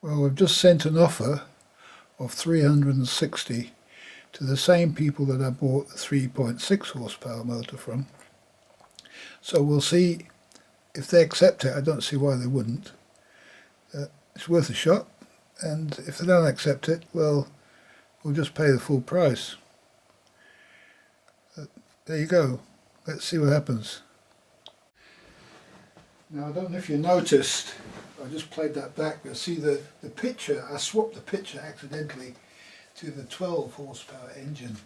Well, we've just sent an offer of 360 to the same people that I bought the 3.6 horsepower motor from. So we'll see if they accept it. I don't see why they wouldn't. It's worth a shot, and if they don't accept it, well, we'll just pay the full price. There you go. Let's see what happens. Now, I don't know if you noticed, I just played that back, but see the picture, I swapped the picture accidentally to the 12 horsepower engine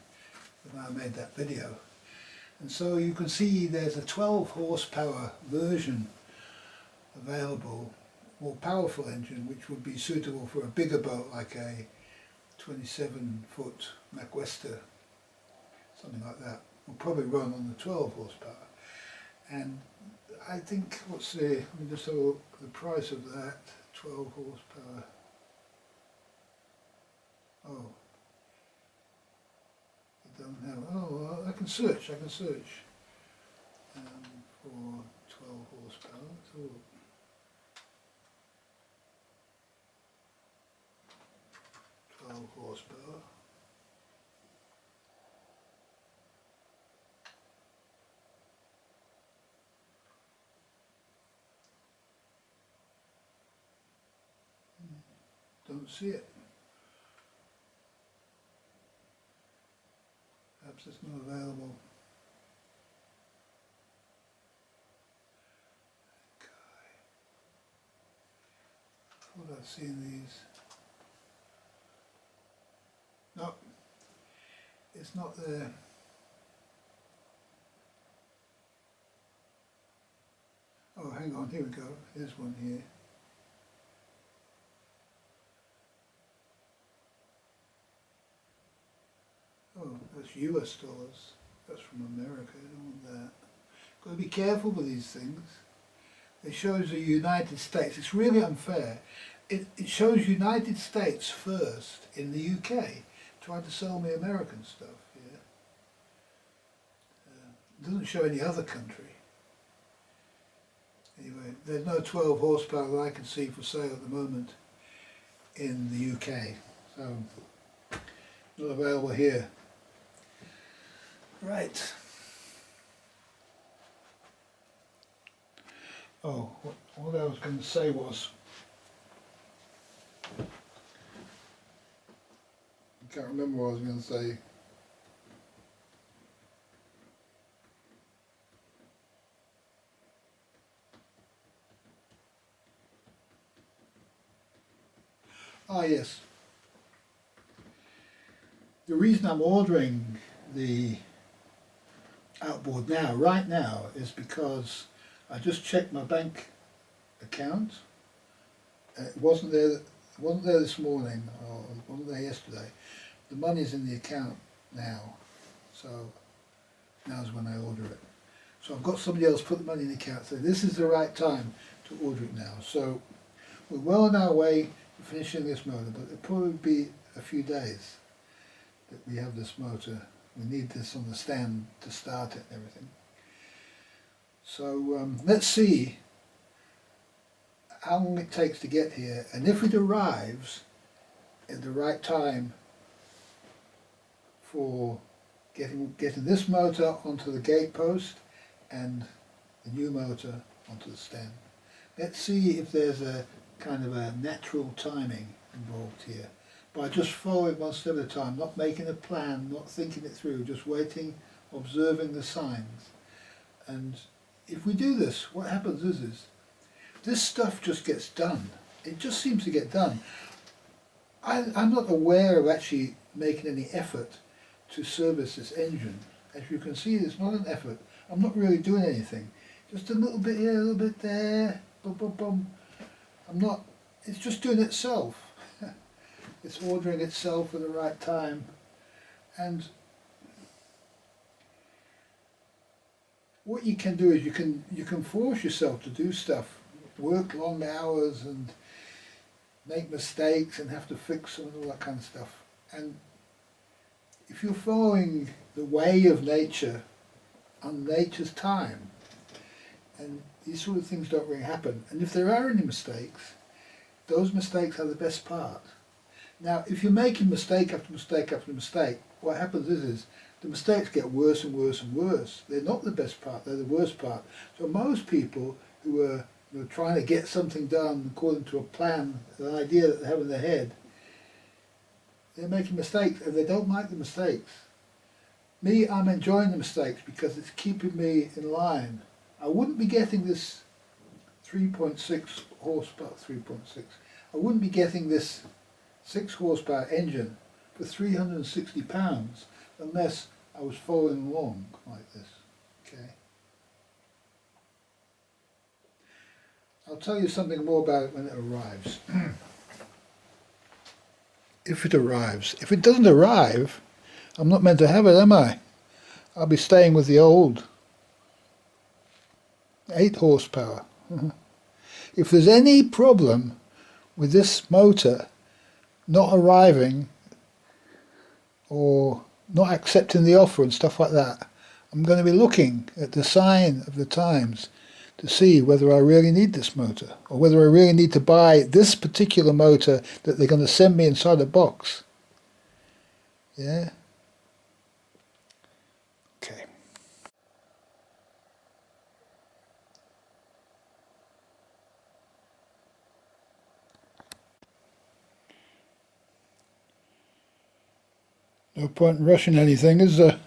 when I made that video. And so you can see there's a 12 horsepower version available, more powerful engine, which would be suitable for a bigger boat like a 27-foot Macwester, something like that. Will probably run on the 12 horsepower. And I think, let me just have a look at the price of that, 12 horsepower. Oh, it doesn't have, oh, I can search for 12 horsepower. Let's have a look. 12 horsepower. Don't see it. Perhaps it's not available. I thought I'd seen these. No, it's not there. Oh, hang on, here we go. There's one here. Oh, that's US dollars. That's from America. I don't want that. Got to be careful with these things. It shows the United States. It's really unfair. It shows United States first in the UK. Trying to sell me American stuff. Yeah. It doesn't show any other country. Anyway, there's no 12 horsepower that I can see for sale at the moment in the UK. So, not available here. Right. Oh, what I was going to say was, I can't remember what I was going to say. Ah, yes. The reason I'm ordering the Outboard now, right now, is because I just checked my bank account. It wasn't there this morning, or it wasn't there yesterday. The money's in the account now, so now's when I order it. So I've got somebody else put the money in the account, so this is the right time to order it now. So we're well on our way to finishing this motor, but it'll probably be a few days that we have this motor. We need this on the stand to start it and everything. So let's see how long it takes to get here, and if it arrives at the right time for getting this motor onto the gate post and the new motor onto the stand. Let's see if there's a kind of a natural timing involved here. By just following one step at a time, not making a plan, not thinking it through, just waiting, observing the signs. And if we do this, what happens is this stuff just gets done. It just seems to get done. I'm not aware of actually making any effort to service this engine. As you can see, it's not an effort. I'm not really doing anything. Just a little bit here, a little bit there, boom, boom, boom. It's just doing itself. It's ordering itself at the right time, and what you can do is you can force yourself to do stuff, work long hours and make mistakes and have to fix them and all that kind of stuff. And if you're following the way of nature on nature's time, and these sort of things don't really happen, and if there are any mistakes, those mistakes are the best part. Now, if you're making mistake after mistake after mistake, what happens is the mistakes get worse and worse and worse. They're not the best part, they're the worst part. So most people who are trying to get something done according to a plan, an idea that they have in their head, they're making mistakes and they don't like the mistakes. Me, I'm enjoying the mistakes because it's keeping me in line. I wouldn't be getting this 3.6 horsepower, I wouldn't be getting this 6 horsepower engine for £360 unless I was following along like this. Okay. I'll tell you something more about it when it arrives. If it arrives. If it doesn't arrive, I'm not meant to have it, am I? I'll be staying with the old 8 horsepower. If there's any problem with this motor not arriving or not accepting the offer and stuff like that, I'm going to be looking at the sign of the times to see whether I really need this motor or whether I really need to buy this particular motor that they're going to send me inside a box. Yeah? Okay. No point in rushing anything, is there?